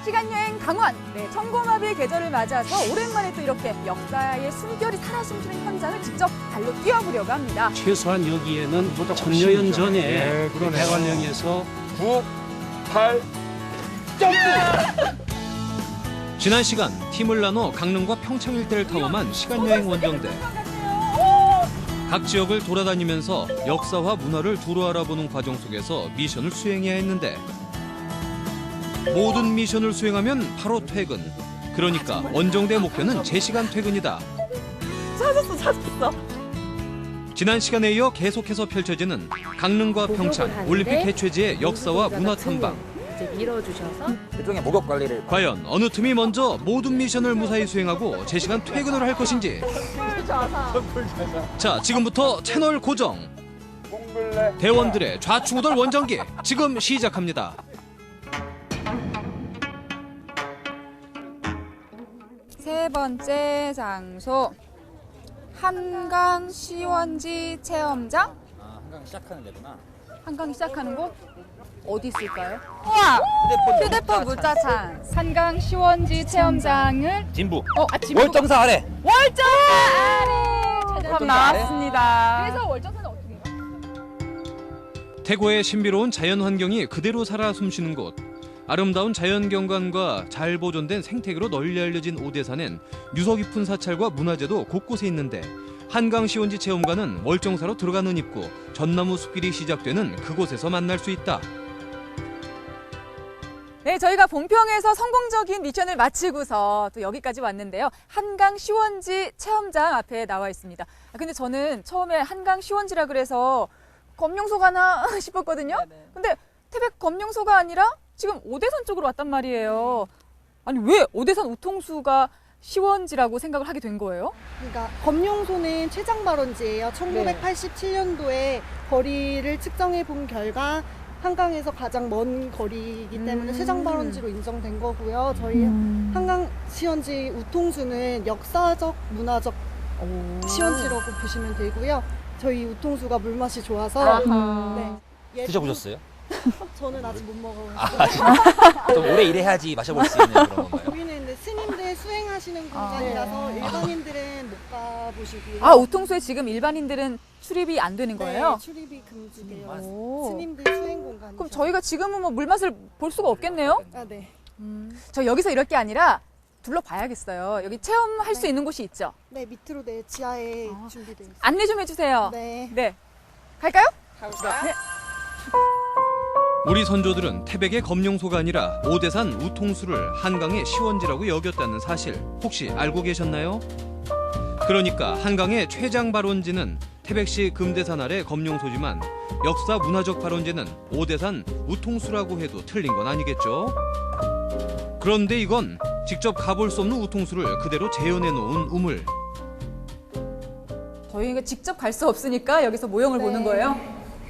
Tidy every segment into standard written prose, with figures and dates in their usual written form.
시간여행 강원! 네, 청고마비 계절을 맞아서 오랜만에 또 이렇게 역사의 숨결이 살아 숨쉬는 현장을 직접 발로 뛰어보려고 합니다. 최소한 여기에는 천여년 전에 네, 그러네요. 대관령에서 9, 8, 점프! 지난 시간 팀을 나눠 강릉과 평창 일대를 탐험한 시간여행 원정대. 각 지역을 돌아다니면서 역사와 문화를 두루 알아보는 과정 속에서 미션을 수행해야 했는데 모든 미션을 수행하면 바로 퇴근. 그러니까 원정대 목표는 제시간 퇴근이다. 찾았어. 지난 시간에 이어 계속해서 펼쳐지는 강릉과 평창 올림픽 개최지의 역사와 문화 탐방. 이제 밀어주셔서 일종의 목욕 관리를. 과연 어느 팀이 먼저 모든 미션을 무사히 수행하고 제시간 퇴근을 할 것인지. 자, 지금부터 채널 고정. 꽁글레. 대원들의 좌충우돌 원정기 지금 시작합니다. 세 번째 장소. 한강 시원지 체험장? 아, 한강 시작하는 데구나. 한강 시작하는 곳? 어디 있을까요? 우와! 휴대폰 문자창. 한강 시원지 체험장을 진부. 진부. 월정사 아래. 월정 아래 찾아 나왔습니다. 그래서 월정사는 어떻게 해요? 태고의 신비로운 자연 환경이 그대로 살아 숨쉬는 곳. 아름다운 자연 경관과 잘 보존된 생태계로 널리 알려진 오대산엔 유서 깊은 사찰과 문화재도 곳곳에 있는데 한강 시원지 체험관은 월정사로 들어가는 입구 전나무 숲길이 시작되는 그곳에서 만날 수 있다. 네, 저희가 봉평에서 성공적인 미션을 마치고서 또 여기까지 왔는데요. 한강 시원지 체험장 앞에 나와 있습니다. 근데 저는 처음에 한강 시원지라 그래서 검룡소 가나 싶었거든요. 근데 태백 검룡소가 아니라 지금 오대산 쪽으로 왔단 말이에요. 아니, 왜 오대산 우통수가 시원지라고 생각을 하게 된 거예요? 그러니까 검룡소는 최장 발원지예요. 1987년도에 거리를 측정해 본 결과 한강에서 가장 먼 거리이기 때문에 최장 발원지로 인정된 거고요. 저희 한강 시원지 우통수는 역사적, 문화적 시원지라고 보시면 되고요. 저희 우통수가 물맛이 좋아서 네. 드셔보셨어요? 저는 아직 못 먹어봤어요. 좀 오래 일해야지 마셔볼 수 있는 그런 건가요? 여기는 근데 스님들 수행하시는 공간이라서 일반인들은 못 가보시고요. 아, 우통수에 지금 일반인들은 출입이 안 되는 거예요? 네, 출입이 금지돼요. 오. 스님들 수행 공간이죠. 그럼 저희가 지금은 뭐 물맛을 볼 수가 없겠네요? 아, 네. 저 여기서 이럴 게 아니라 둘러봐야겠어요. 여기 체험할 수 있는 곳이 있죠? 네, 밑으로 네, 지하에 준비되어 있어요. 안내 좀 해주세요. 네. 네. 갈까요? 네. 우리 선조들은 태백의 검룡소가 아니라 오대산 우통수를 한강의 시원지라고 여겼다는 사실 혹시 알고 계셨나요? 그러니까 한강의 최장 발원지는 태백시 금대산 아래 검룡소지만 역사 문화적 발원지는 오대산 우통수라고 해도 틀린 건 아니겠죠? 그런데 이건 직접 가볼 수 없는 우통수를 그대로 재현해 놓은 우물. 저희가 직접 갈 수 없으니까 여기서 모형을 보는 거예요?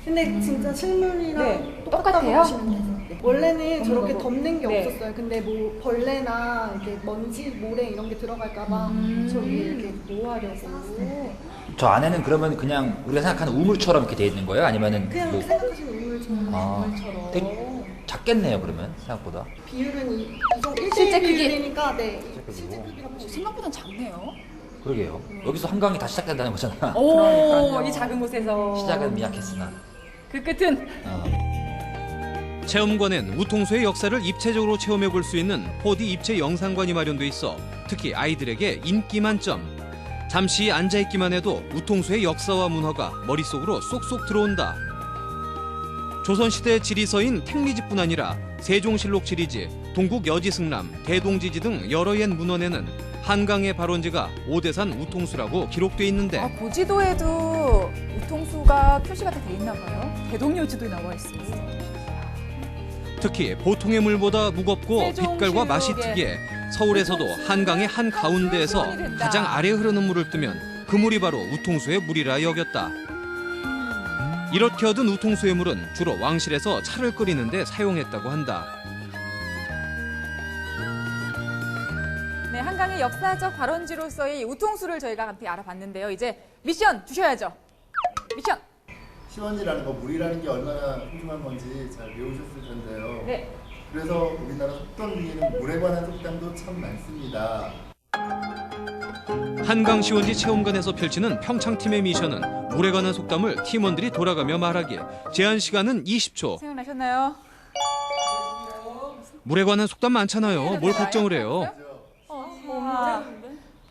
근데 진짜 실물이랑 네. 똑같다고 똑같아요? 보시면 돼요. 원래는 저렇게 덮는 게 네. 없었어요. 근데 뭐 벌레나 이렇게 먼지, 모래 이런 게 들어갈까봐 저기 이렇게 놓으려고. 저 안에는 그러면 그냥 우리가 생각하는 우물처럼 이렇게 돼 있는 거예요? 아니면은 그냥 뭐 생각하시는 우물처럼. 아, 되게 작겠네요 그러면 생각보다. 비율은 이 정도 실제 1대1 크기. 비율이니까 네. 실제 크기가 생각보단 작네요. 그러게요. 여기서 한강이 다 시작된다는 거잖아. 오, 이 작은 곳에서. 시작은 미약했으나. 그 끝은 체험관엔 우통수의 역사를 입체적으로 체험해 볼 수 있는 4D 입체 영상관이 마련돼 있어 특히 아이들에게 인기 만점. 잠시 앉아있기만 해도 우통수의 역사와 문화가 머릿속으로 쏙쏙 들어온다. 조선시대 지리서인 택리지뿐 아니라 세종실록 지리지, 동국 여지승람, 대동지지 등 여러 옛 문헌에는 한강의 발원지가 오대산 우통수라고 기록돼 있는데 아, 고지도에도 우통수가 표시가 다 돼 있나 봐요. 대동요지도 나와 있어요. 특히 보통의 물보다 무겁고 세종실록에 빛깔과 맛이 특이해 서울에서도 한강의 한 가운데에서 가장 아래 흐르는 물을 뜨면 그 물이 바로 우통수의 물이라 여겼다. 이렇게 얻은 우통수의 물은 주로 왕실에서 차를 끓이는 데 사용했다고 한다. 네, 한강의 역사적 발원지로서의 우통수를 저희가 함께 알아봤는데요. 이제 미션 주셔야죠. 미션. 시원지라는 거, 물이라는 게 얼마나 소중한 건지 잘 배우셨을 텐데요. 네. 그래서 우리나라 속담 중에는 물에 관한 속담도 참 많습니다. 한강 시원지 체험관에서 펼치는 평창팀의 미션은 물에 관한 속담을 팀원들이 돌아가며 말하기. 제한 시간은 20초. 생각나셨나요? 물에 관한 속담 많잖아요. 뭘 걱정을 해요.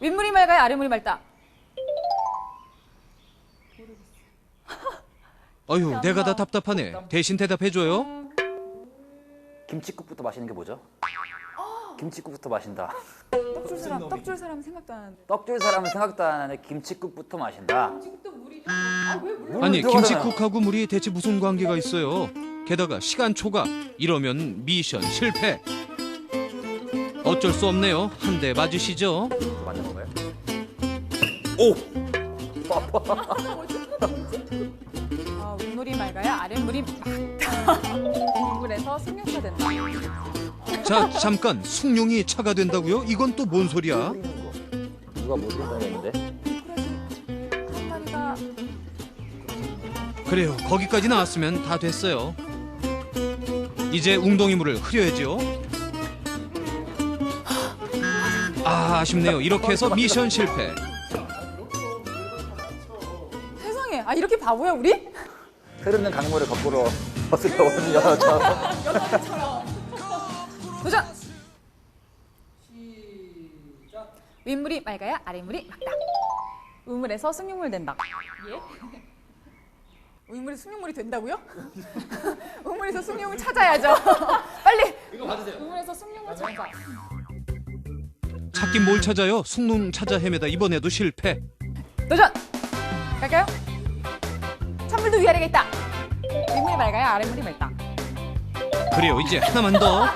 윗물이 맑아야 아랫물이 맑다. 어휴, 내가 다 답답하네. 대신 대답해줘요. 김치국부터 마시는 게 뭐죠? 김치국부터 마신다. 떡 줄 사람 생각도 안 하는데. 떡 줄 사람은 생각도 안 하는데 김치국부터 마신다. 아니, 김치국하고 물이 대체 무슨 관계가 있어요? 게다가 시간 초과. 이러면 미션 실패. 어쩔 수 없네요. 한 대 맞으시죠. 맞는 건가요? 오! 윗물이 맑아야 아랫물이 맑다. 윗물에서 승용차 된다. 자, 잠깐. 숭늉이 차가 된다고요? 이건 또 뭔 소리야? 누가 뭐 그런 거 했는데? 다리가 그래요. 거기까지 나왔으면 다 됐어요. 이제 웅덩이 물을 흐려야죠. 아, 아쉽네요. 이렇게 해서 미션 실패. 세상에. 아 이렇게 바보야 우리? 흐르는 강물을 거꾸로 벗으려거든요. 도전. 윗물이 맑아야 아랫물이 맑다. 우물에서 승용물 된다. 예? 우물에서 승용물이 된다고요? 우물에서 승용을 찾아야죠. 빨리. 이거 받으세요. 우물에서 승용을 찾아. 찾긴 뭘 찾아요? 숭늉 찾아 헤매다 이번에도 실패. 도전. 갈까요? 찬물도 위아래가 있다. 윗물이 맑아야 아랫물이 맑다. 그래요. 이제 하나만 더.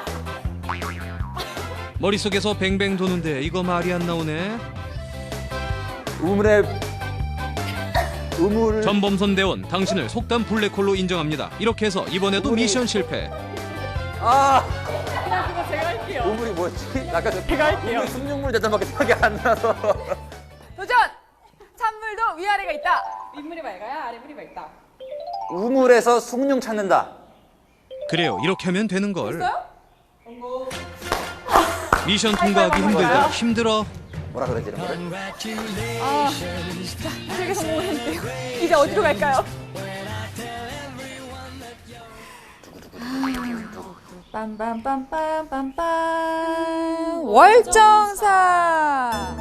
머릿속에서 뱅뱅 도는데 이거 말이 안 나오네. 우물 전범선 대원, 당신을 속담 블랙홀로 인정합니다. 이렇게 해서 이번에도 미션 실패. 아! 그냥 그거 제가 할게요. 우물이 뭐였지? 아까 저 제가 할게요. 숭늉물 대단밖에 생각이 안 나서. 도전. 찬물도 위아래가 있다. 윗물이 맑아야 아랫물이 맑다. 우물에서 숭늉 찾는다. 그래요. 이렇게 하면 되는 걸. 됐어요? 미션 통과하기 힘들다. 힘들어. 뭐라 그러지 이런 거를? 되게 성공을 했는데요. 이제 어디로 갈까요? 빰빰빰빰빰빰 월정사.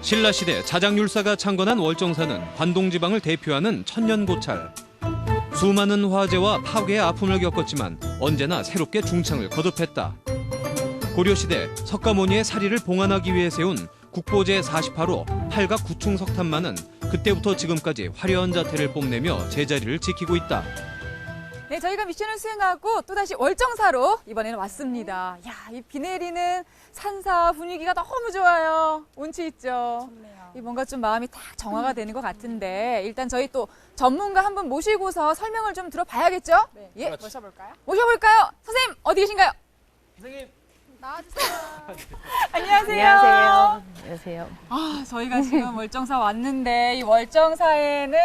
신라시대 자장율사가 창건한 월정사는 관동지방을 대표하는 천년고찰. 수많은 화재와 파괴의 아픔을 겪었지만 언제나 새롭게 중창을 거듭했다. 고려시대 석가모니의 사리를 봉안하기 위해 세운 국보제 48호 팔각 구층 석탑만은 그때부터 지금까지 화려한 자태를 뽐내며 제자리를 지키고 있다. 네, 저희가 미션을 수행하고 또다시 월정사로 이번에는 왔습니다. 야, 이 비 내리는 산사 분위기가 너무 좋아요. 운치 있죠? 이 뭔가 좀 마음이 딱 정화가 되는 것 같은데 일단 저희 또 전문가 한 분 모시고서 설명을 좀 들어봐야겠죠? 네, 예, 모셔볼까요? 선생님, 어디 계신가요? 선생님. 나와주세요. 안녕하세요. 안녕하세요. 아, 저희가 지금 월정사 왔는데 이 월정사에는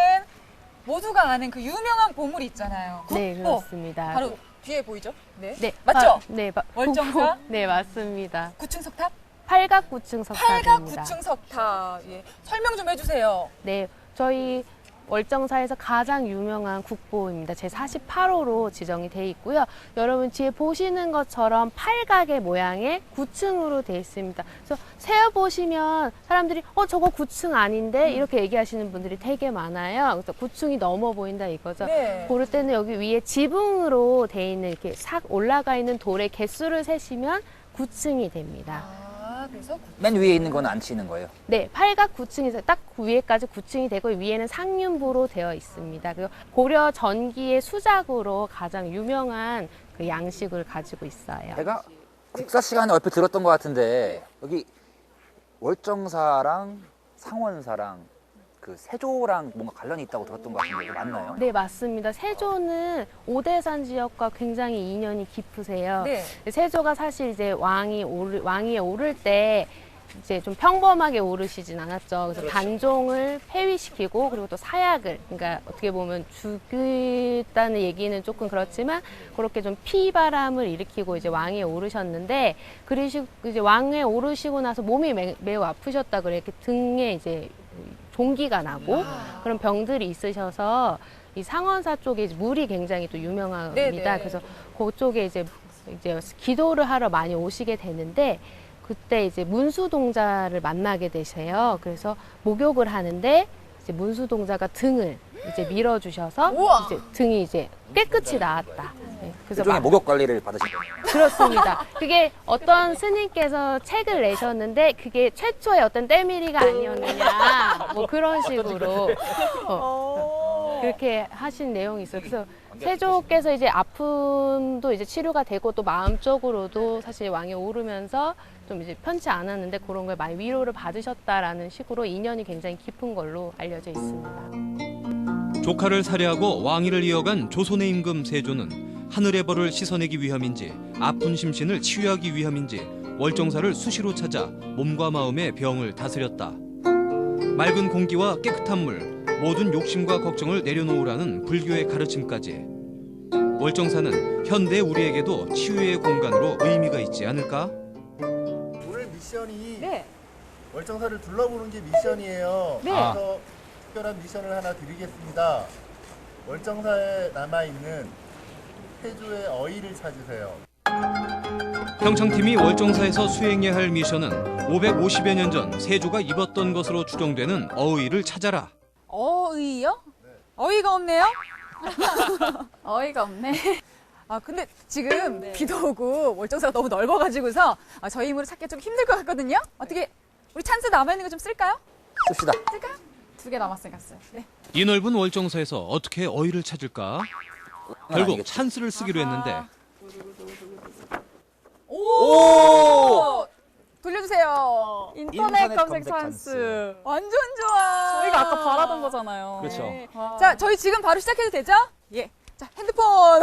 모두가 아는 그 유명한 보물 있잖아요. 네, 국보. 그렇습니다. 바로 뒤에 보이죠? 네. 네, 맞죠? 네, 월정사? 네, 맞습니다. 구층석탑? 팔각구층 석탑입니다. 팔각 구층석탑. 예. 설명 좀 해주세요. 네, 저희 월정사에서 가장 유명한 국보입니다. 제 48호로 지정이 돼 있고요. 여러분 뒤에 보시는 것처럼 팔각의 모양의 9층으로 돼 있습니다. 그래서 세어 보시면 사람들이 저거 9층 아닌데 이렇게 얘기하시는 분들이 되게 많아요. 그래서 9층이 넘어 보인다 이거죠. 네. 그럴 때는 여기 위에 지붕으로 돼 있는 이렇게 싹 올라가 있는 돌의 개수를 세시면 9층이 됩니다. 그래서 맨 위에 있는 건 안 치는 거예요. 네, 팔각 9층에서 딱 위에까지 9층이 되고 위에는 상륜부로 되어 있습니다. 그리고 고려 전기의 수작으로 가장 유명한 그 양식을 가지고 있어요. 제가 국사 시간에 얼핏 들었던 것 같은데 여기 월정사랑 상원사랑 그 세조랑 뭔가 관련이 있다고 들었던 것 같은데 이거 맞나요? 네, 맞습니다. 세조는 오대산 지역과 굉장히 인연이 깊으세요. 네. 세조가 사실 이제 왕위에 오를 때 이제 좀 평범하게 오르시진 않았죠. 그래서 단종을 폐위시키고 그리고 또 사약을, 그러니까 어떻게 보면 죽였다는 얘기는 조금 그렇지만 그렇게 좀 피바람을 일으키고 이제 왕위에 오르셨는데, 그러시고 이제 왕위에 오르시고 나서 몸이 매우 아프셨다 그래. 이렇게 등에 이제 종기가 나고 그런 병들이 있으셔서 이 상원사 쪽에 이제 물이 굉장히 또 유명합니다. 네네. 그래서 그쪽에 이제 기도를 하러 많이 오시게 되는데, 그때 이제 문수동자를 만나게 되세요. 그래서 목욕을 하는데 이제 문수동자가 등을 이제 밀어주셔서 우와. 이제 등이 이제 깨끗이 나았다. 네, 그래서 일종의 목욕 관리를 받으신 거예요. 그렇습니다. 그게 어떤 스님께서 책을 내셨는데 그게 최초의 어떤 때밀이가 아니었느냐, 뭐 그런 식으로 그렇게 하신 내용이 있어요. 그래서 세조께서 이제 아픔도 이제 치료가 되고 또 마음적으로도 사실 왕에 오르면서 좀 이제 편치 않았는데 그런 걸 많이 위로를 받으셨다라는 식으로 인연이 굉장히 깊은 걸로 알려져 있습니다. 조카를 살해하고 왕위를 이어간 조선의 임금 세조는 하늘의 벌을 씻어내기 위함인지 아픈 심신을 치유하기 위함인지 월정사를 수시로 찾아 몸과 마음의 병을 다스렸다. 맑은 공기와 깨끗한 물, 모든 욕심과 걱정을 내려놓으라는 불교의 가르침까지. 월정사는 현대 우리에게도 치유의 공간으로 의미가 있지 않을까? 오늘 미션이 네. 월정사를 둘러보는 게 미션이에요. 네. 그래서 특별한 미션을 하나 드리겠습니다. 월정사에 남아있는 세조의 어의를 찾으세요. 평창팀이 월정사에서 수행해야 할 미션은 550여 년 전 세조가 입었던 것으로 추정되는 어의를 찾아라. 어의요? 어이가 없네요? 어이가 없네. 아, 근데 지금 비도 오고 월정사가 너무 넓어가지고서 저희 힘으로 찾기 좀 힘들 것 같거든요? 어떻게, 우리 찬스 남아있는 거 좀 쓸까요? 씁시다. 쓸까요? 2개 남았으니까 써요. 네. 이 넓은 월정사에서 어떻게 어의를 찾을까? 결국 아니겠지. 찬스를 쓰기로 했는데 오! 돌려주세요. 인터넷 검색 찬스. 완전 좋아. 저희가 아까 바라던 거잖아요. 그렇죠. 네. 자, 저희 지금 바로 시작해도 되죠? 예. 자, 핸드폰.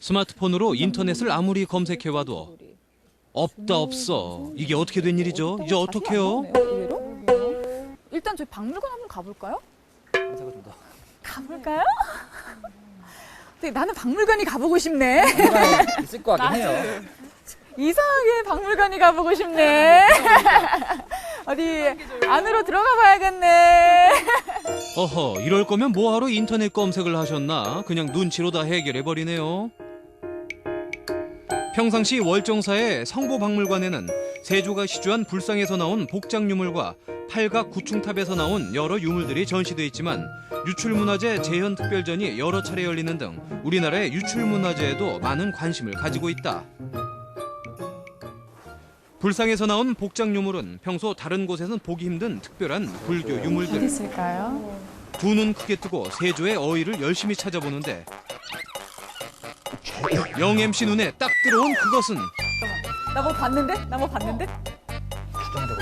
스마트폰으로 인터넷을 아무리 검색해와도 없다 없어. 이게 어떻게 된 일이죠? 이제 어떡해요? 일단 저희 박물관 한번 가볼까요? 가볼까요? 근데 나는 박물관이 가보고 싶네. 있을 것 같긴 해요. 이상하게 박물관이 가보고 싶네. 어디 안으로 들어가 봐야겠네. 어허, 이럴 거면 뭐하러 인터넷 검색을 하셨나? 그냥 눈치로 다 해결해버리네요. 평상시 월정사의 성보박물관에는 세조가 시주한 불상에서 나온 복장유물과 팔각 구충탑에서 나온 여러 유물들이 전시돼 있지만 유출문화재 재현특별전이 여러 차례 열리는 등 우리나라의 유출문화재에도 많은 관심을 가지고 있다. 불상에서 나온 복장유물은 평소 다른 곳에선 보기 힘든 특별한 불교 유물들. 어디 있을까요? 두 눈 크게 뜨고 세조의 어의를 열심히 찾아보는데 영 MC 눈에 딱 들어온 그것은 나 뭐 봤는데? 나 뭐 봤는데?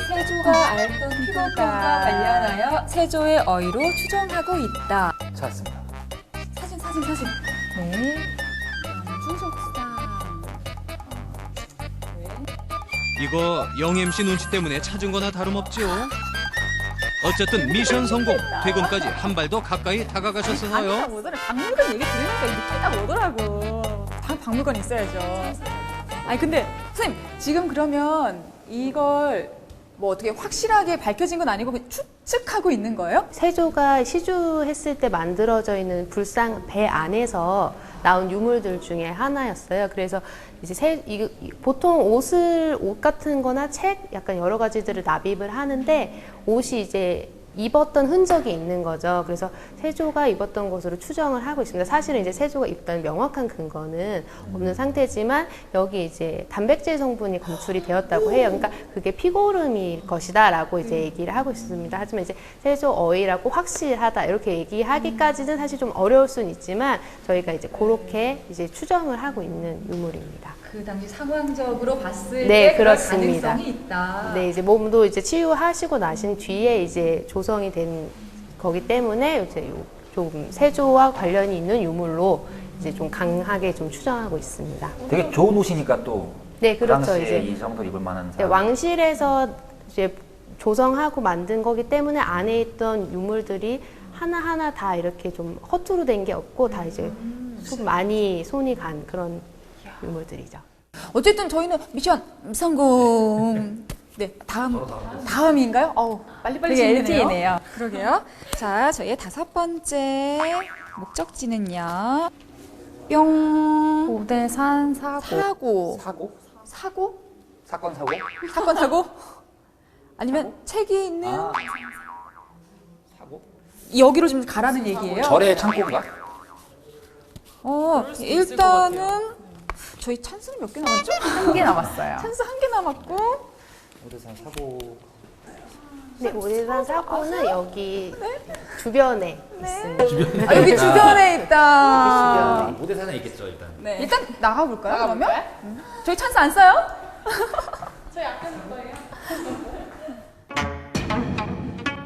세조가 앓던 피곤과 관련하여 세조의 어의로 추정하고 있다. 찾았습니다. 사진. 네. 중속상. 이거 영 MC 눈치 때문에 찾은 거나 다름없지요. 어쨌든 미션 성공. 퇴근까지 한 발 더 가까이 다가가셨어요. 오더라. 박물관 얘기 들으니까 느낌이 딱 오더라고. 박물관 있어야죠. 아니 근데 선생님 지금 그러면 이걸 뭐 어떻게 확실하게 밝혀진 건 아니고 그냥 추측하고 있는 거예요? 세조가 시주했을 때 만들어져 있는 불상 배 안에서 나온 유물들 중에 하나였어요. 그래서 이제 보통 옷 같은 거나 책 약간 여러 가지들을 납입을 하는데 옷이 이제 입었던 흔적이 있는 거죠. 그래서 세조가 입었던 것으로 추정을 하고 있습니다. 사실은 이제 세조가 입던 명확한 근거는 없는 상태지만 여기 이제 단백질 성분이 검출이 되었다고 해요. 그러니까 그게 피고름일 것이다라고 이제 얘기를 하고 있습니다. 하지만 이제 세조 어의라고 확실하다 이렇게 얘기하기까지는 사실 좀 어려울 수는 있지만 저희가 이제 그렇게 이제 추정을 하고 있는 유물입니다. 그 당시 상황적으로 봤을 네, 때 그럴 그렇습니다. 가능성이 있다. 네, 이제 몸도 이제 치유하시고 나신 뒤에 이제 조성이 된 거기 때문에 이제 좀 세조와 관련이 있는 유물로 이제 좀 강하게 좀 추정하고 있습니다. 되게 좋은 옷이니까 또 네, 그 그렇죠. 당시에 이제 이 정도 입을 만한 네, 사람. 왕실에서 이제 조성하고 만든 거기 때문에 안에 있던 유물들이 하나하나 다 이렇게 좀 허투루 된 게 없고 다 이제 많이 손이 간 그런 유물들이죠. 어쨌든 저희는 미션 성공. 네, 다음인가요? 빨리빨리 되게 진행되네요. LTE네요. 그러게요. 자, 저희의 5번째 목적지는요. 뿅. 오대산 사고. 사고? 사건 사고? 사건 사고? 아니면 책이 있는 사고? 여기로 좀 가라는 얘기예요. 절의 창고인가? 일단은 저희 찬스는 몇 개 남았죠? 한 개 남았어요. 찬스 1개 남았고. 오대산 사고. 네, 오대산 사고는 여기 주변에 있습니다. 여기 주변에 있다. 주변에. 오대산에 있겠죠 일단. 네. 일단 나가볼까요, 그러면? 저희 찬스 안 써요?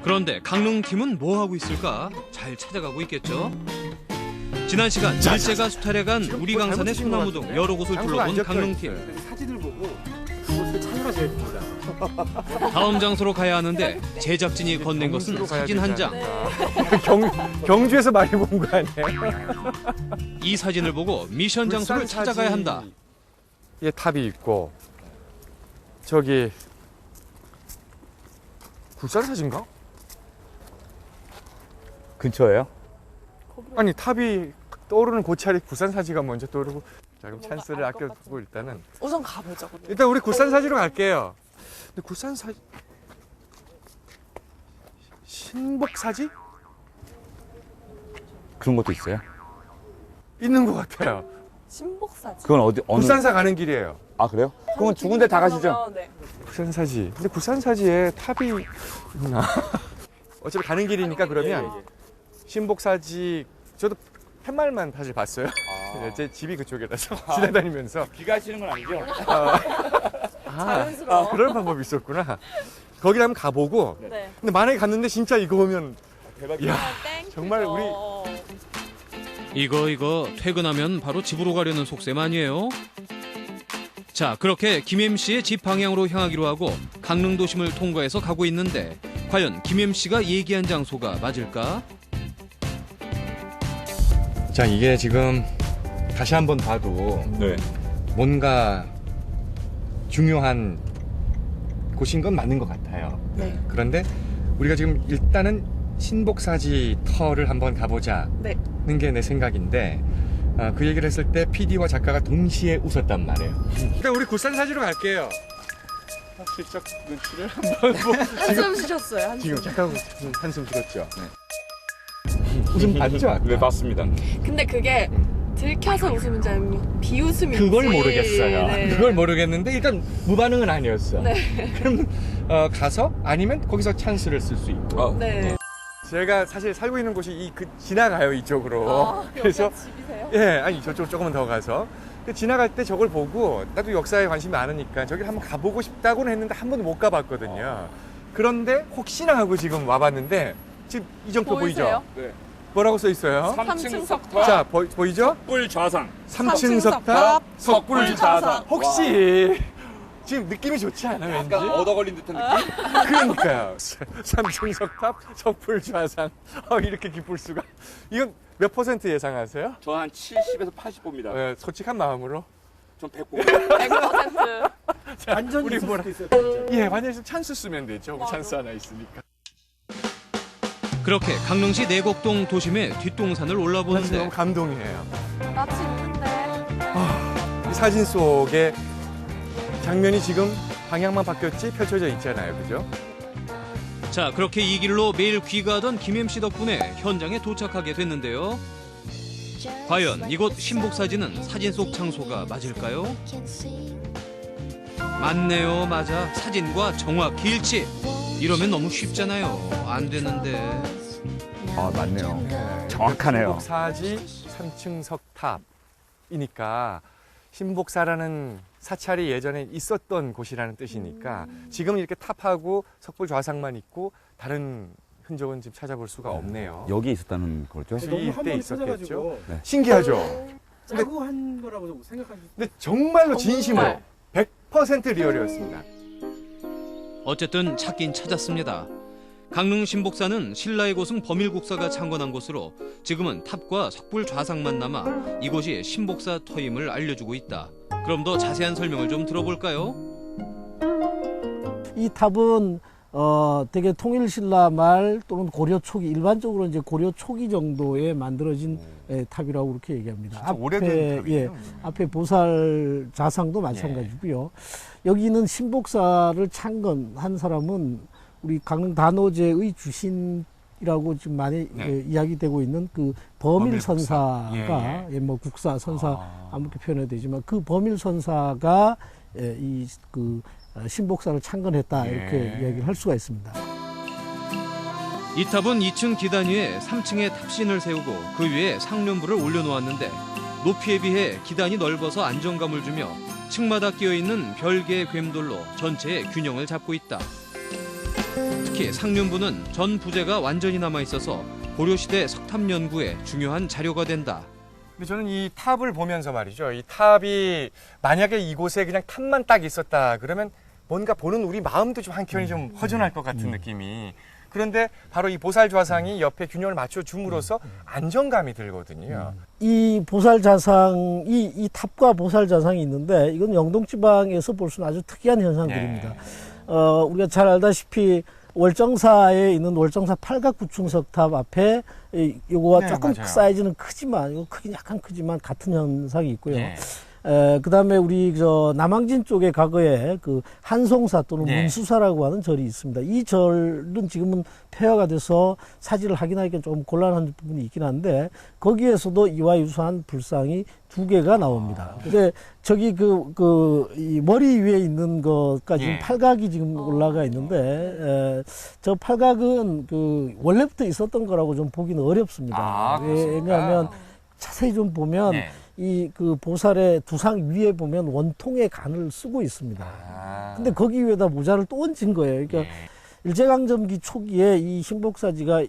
그런데 강릉팀은 뭐 하고 있을까? 잘 찾아가고 있겠죠? 지난 시간 일제가 수탈해간 우리 강산의 소나무 등 여러 곳을 둘러본 강릉팀. 사진을 보고 그곳을 찾으라 했습니다. 다음 장소로 가야 하는데 제작진이 건넨 것은 사진 한 장. 경주에서 많이 본 거 아니에요? 이 사진을 보고 미션 장소를 찾아가야 한다. 예, 탑이 있고 저기 굴산사진가? 근처예요? 아니 탑이 떠오르는 고차리 굴산사지가 먼저 떠오르고. 자, 그럼 찬스를 아껴두고 일단은 우선 가보죠. 일단 우리 굴산사지로 갈게요. 근데 굴산사지 신복사지? 그런 것도 있어요? 있는 것 같아요. 신복사지. 그건 어느? 굴산사 가는 길이에요. 아 그래요? 그러면 두 군데 다 가시죠? 네. 굴산사지. 근데 굴산사지에 탑이 있나? 어차피 가는 길이니까 그러면 신복사지 저도 팻말만 사실 봤어요. 제 집이 그쪽이라서 지나다니면서. 귀가하시는 건 아니죠? 그런 방법이 있었구나. 거기 한번 가보고. 네. 근데 만약에 갔는데 진짜 이거 오면 대박이야. 야 정말 우리 이거 퇴근하면 바로 집으로 가려는 속셈 아니에요? 자, 그렇게 김 MC의 집 방향으로 향하기로 하고 강릉 도심을 통과해서 가고 있는데 과연 김 MC가 얘기한 장소가 맞을까? 자, 이게 지금 다시 한번 봐도 뭔가 중요한 곳인 건 맞는 것 같아요. 그런데 우리가 지금 일단은 신복사지 터를 한번 가보자는 게 내 생각인데 그 얘기를 했을 때 PD와 작가가 동시에 웃었단 말이에요. 일단 우리 굴산사지로 갈게요. 실적 눈치를 한번 한숨 쉬셨어요. 지금 잠깐 한숨 쉬었죠. 웃음 봤죠? 네, 맞습니다. 근데 그게 들켜서 웃음인지 아니면 비웃음인지 그걸 모르겠어요. 네. 그걸 모르겠는데 일단 무반응은 아니었어. 네. 그럼 가서 아니면 거기서 찬스를 쓸 수 있고. 네. 제가 사실 살고 있는 곳이 지나가요 이쪽으로. 그래서 집이세요? 예, 아니 저쪽 조금만 더 가서 지나갈 때 저걸 보고 나도 역사에 관심이 많으니까 저기를 한번 가보고 싶다고는 했는데 한 번도 못 가봤거든요. 그런데 혹시나 하고 지금 와봤는데 지금 이정표 보이죠? 네. 뭐라고 써 있어요? 3층 석탑, 자 보이죠? 석불 좌상. 3층 석탑, 석불 좌상. 혹시 지금 느낌이 좋지 않아 왠지? 얻어 걸린 듯한 느낌? 그러니까요. 3층 석탑, 석불 좌상. 이렇게 기쁠 수가. 이건 몇 퍼센트 예상하세요? 저 한 70에서 80 봅니다. 솔직한 마음으로. 전 100 봅니다. 100%. 완전히 우리 뭐라 예, 완전히 찬스 쓰면 되죠. 찬스 하나 있으니까. 그렇게 강릉시 내곡동 도심의 뒷동산을 너무 올라보는데 감동이에요. 낯이 있는데. 이 사진 속에 장면이 지금 방향만 바뀌었지 펼쳐져 있잖아요. 그죠? 자, 그렇게 이 길로 매일 귀가하던 김 MC 덕분에 현장에 도착하게 됐는데요. 과연 이곳 신복사지는 사진 속 장소가 맞을까요? 맞네요, 맞아. 사진과 정확히 일치. 이러면 너무 쉽잖아요. 안 되는데. 맞네요. 정확하네요. 신복사지 3층 석탑이니까 신복사라는 사찰이 예전에 있었던 곳이라는 뜻이니까 지금 이렇게 탑하고 석불 좌상만 있고 다른 흔적은 지금 찾아볼 수가 없네요. 여기 있었다는 거죠? 이때 있었겠죠. 신기하죠. 짜고 한 거라고 생각하시죠? 근데 정말로 진심으로 100% 100% 리얼이었습니다. 어쨌든 찾긴 찾았습니다. 강릉 신복사는 신라의 고승 범일국사가 창건한 곳으로 지금은 탑과 석불 좌상만 남아 이곳이 신복사 터임을 알려주고 있다. 그럼 더 자세한 설명을 좀 들어볼까요? 이 탑은 되게 통일신라 말 또는 고려 초기, 일반적으로 이제 고려 초기 정도에 만들어진 탑이라고 그렇게 얘기합니다. 오래된 탑이에요. 앞에 보살 자상도 마찬가지고요. 여기는 신복사를 창건한 사람은 우리 강릉 단오제의 주신이라고 지금 많이 이야기되고 있는 그 범일선사가 뭐 국사, 선사 아무렇게 표현해도 되지만 그 범일선사가 이 그 신복사를 창건했다 이렇게 이야기를 할 수가 있습니다. 이 탑은 2층 기단 위에 3층에 탑신을 세우고 그 위에 상륜부를 올려놓았는데 높이에 비해 기단이 넓어서 안정감을 주며 층마다 끼어있는 별개의 괸돌로 전체의 균형을 잡고 있다. 특히 상륜부는 전 부재가 완전히 남아있어서 고려시대 석탑 연구에 중요한 자료가 된다. 근데 저는 이 탑을 보면서 말이죠. 이 탑이 만약에 이곳에 그냥 탑만 딱 있었다 그러면 뭔가 보는 우리 마음도 좀 한켠이 좀 허전할 것 같은 느낌이. 그런데 바로 이 보살 좌상이 옆에 균형을 맞춰줌으로써 안정감이 들거든요. 이 보살 자상이 이 탑과 보살 자상이 있는데 이건 영동 지방에서 볼 수 있는 아주 특이한 현상들입니다. 우리가 잘 알다시피 월정사에 있는 월정사 팔각구층석탑 앞에 요거와 조금 사이즈는 크지만 이거 크긴 약간 크지만 같은 현상이 있고요. 그다음에 우리 저 남항진 쪽에 과거에 그 한송사 또는 문수사라고 하는 절이 있습니다. 이 절은 지금은 폐허가 돼서 사진을 확인하기가 좀 곤란한 부분이 있긴 한데 거기에서도 이와 유사한 불상이 2개가 나옵니다. 근데 저기 이 머리 위에 있는 것까지 지금 팔각이 지금 올라가 있는데 저 팔각은 그 원래부터 있었던 거라고 좀 보기는 어렵습니다. 왜냐하면 자세히 좀 보면 이 그 보살의 두상 위에 보면 원통의 간을 쓰고 있습니다. 근데 거기 위에다 모자를 또 얹은 거예요. 그러니까 일제강점기 초기에 이 신복사지가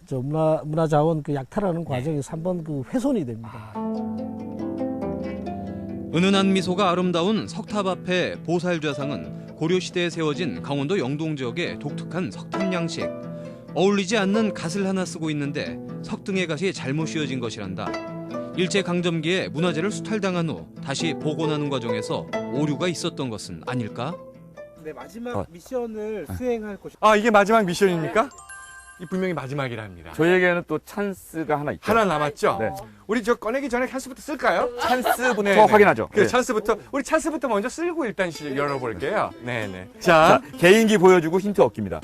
저 문화자원 그 약탈하는 과정에서 한번 그 훼손이 됩니다. 은은한 미소가 아름다운 석탑 앞에 보살좌상은 고려시대에 세워진 강원도 영동 지역의 독특한 석탑 양식. 어울리지 않는 갓을 하나 쓰고 있는데 석등의 갓이 잘못 씌워진 것이란다. 일제강점기에 문화재를 수탈당한 후 다시 복원하는 과정에서 오류가 있었던 것은 아닐까? 네, 마지막 미션을 수행할 곳이. 아, 이게 마지막 미션입니까? 이 분명히 마지막이랍니다. 저희에게는 또 찬스가 하나 있죠. 하나 남았죠? 우리 저 꺼내기 전에 찬스부터 쓸까요? 찬스부터 확인하죠. 우리 찬스부터 먼저 쓸고 일단 열어볼게요. 자, 개인기 보여주고 힌트 얻기입니다.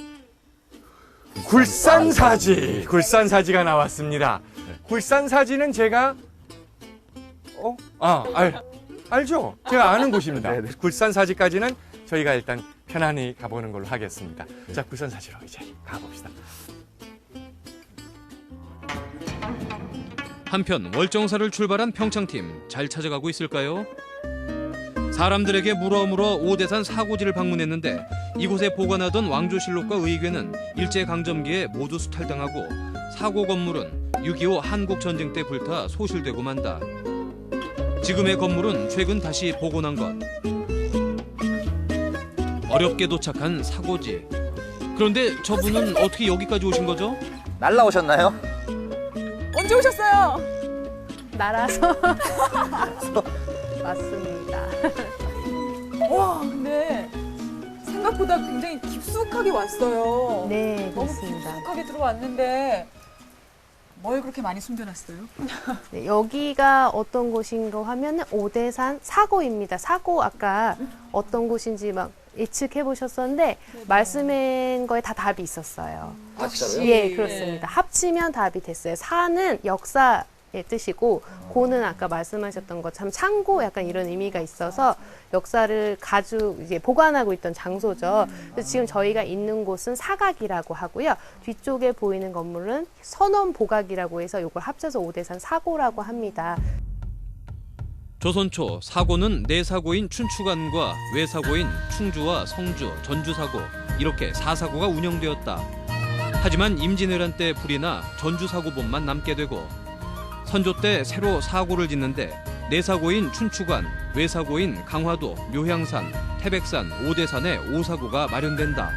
굴산사지가 나왔습니다. 굴산사지는 제가 알죠? 제가 아는 곳입니다. 굴산사지까지는 저희가 일단 편안히 가보는 걸로 하겠습니다. 자, 굴산사지로 이제 가봅시다. 한편 월정사를 출발한 평창팀 잘 찾아가고 있을까요? 사람들에게 물어물어 오대산 사고지를 방문했는데 이곳에 보관하던 왕조실록과 의궤는 일제강점기에 모두 수탈당하고 사고 건물은 6.25 한국전쟁 때 불타 소실되고 만다. 지금의 건물은 최근 다시 복원한 것. 어렵게 도착한 사고지. 그런데 저분은 어떻게 여기까지 오신 거죠? 날라오셨나요? 언제 오셨어요? 날아서 맞습니다. 와, 근데 생각보다 굉장히 깊숙하게 왔어요. 네, 너무 그렇습니다. 깊숙하게 들어왔는데 뭘 그렇게 많이 숨겨놨어요? 네, 여기가 어떤 곳인가 하면은 오대산 사고입니다. 사고 아까 어떤 곳인지 막 예측해 보셨었는데 말씀한 거에 다 답이 있었어요. 아, 진짜로요? 예, 그렇습니다. 합치면 답이 됐어요. 사는 역사의 뜻이고 고는 아까 말씀하셨던 것처럼 창고 약간 이런 의미가 있어서 역사를 이제 보관하고 있던 장소죠. 그래서 지금 저희가 있는 곳은 사각이라고 하고요. 뒤쪽에 보이는 건물은 선원보각이라고 해서 이걸 합쳐서 오대산 사고라고 합니다. 조선 초 사고는 내사고인 춘추관과 외사고인 충주와 성주, 전주사고 이렇게 4사고가 운영되었다. 하지만 임진왜란 때 불이 나 전주사고본만 남게 되고 선조 때 새로 사고를 짓는데 내사고인 춘추관, 외사고인 강화도, 묘향산, 태백산, 오대산에 5사고가 마련된다.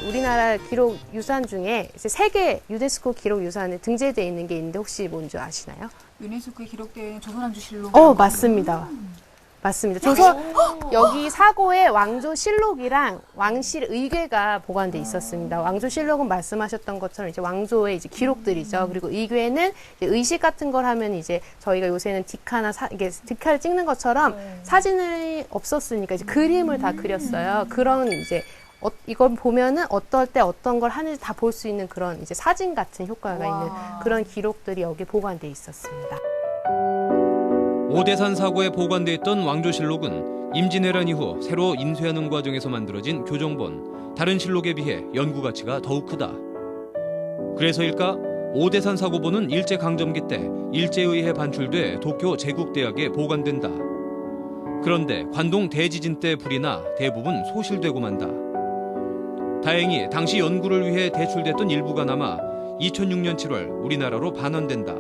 우리나라 기록 유산 중에 이제 세계 유네스코 기록 유산에 등재되어 있는 게 있는데 혹시 뭔지 아시나요? 유네스코에 기록되어 있는 조선왕조실록. 맞습니다. 맞습니다. 여기 사고에 왕조실록이랑 왕실의궤가 보관돼 있었습니다. 왕조실록은 말씀하셨던 것처럼 이제 왕조의 이제 기록들이죠. 그리고 의궤는 이제 의식 같은 걸 하면 이제 저희가 요새는 디카나 이게 디카를 찍는 것처럼 사진이 없었으니까 이제 그림을 다 그렸어요. 그런 이제 이걸 보면은 어떨 때 어떤 걸 하는지 다 볼 수 있는 그런 이제 사진 같은 효과가 있는 그런 기록들이 여기 보관돼 있었습니다. 오대산 사고에 보관돼 있던 왕조실록은 임진왜란 이후 새로 인쇄하는 과정에서 만들어진 교정본, 다른 실록에 비해 연구 가치가 더욱 크다. 그래서일까? 오대산 사고본은 일제강점기 때 일제에 의해 반출돼 도쿄 제국대학에 보관된다. 그런데 관동 대지진 때 불이 나 대부분 소실되고 만다. 다행히 당시 연구를 위해 대출됐던 일부가 남아 2006년 7월 우리나라로 반환된다.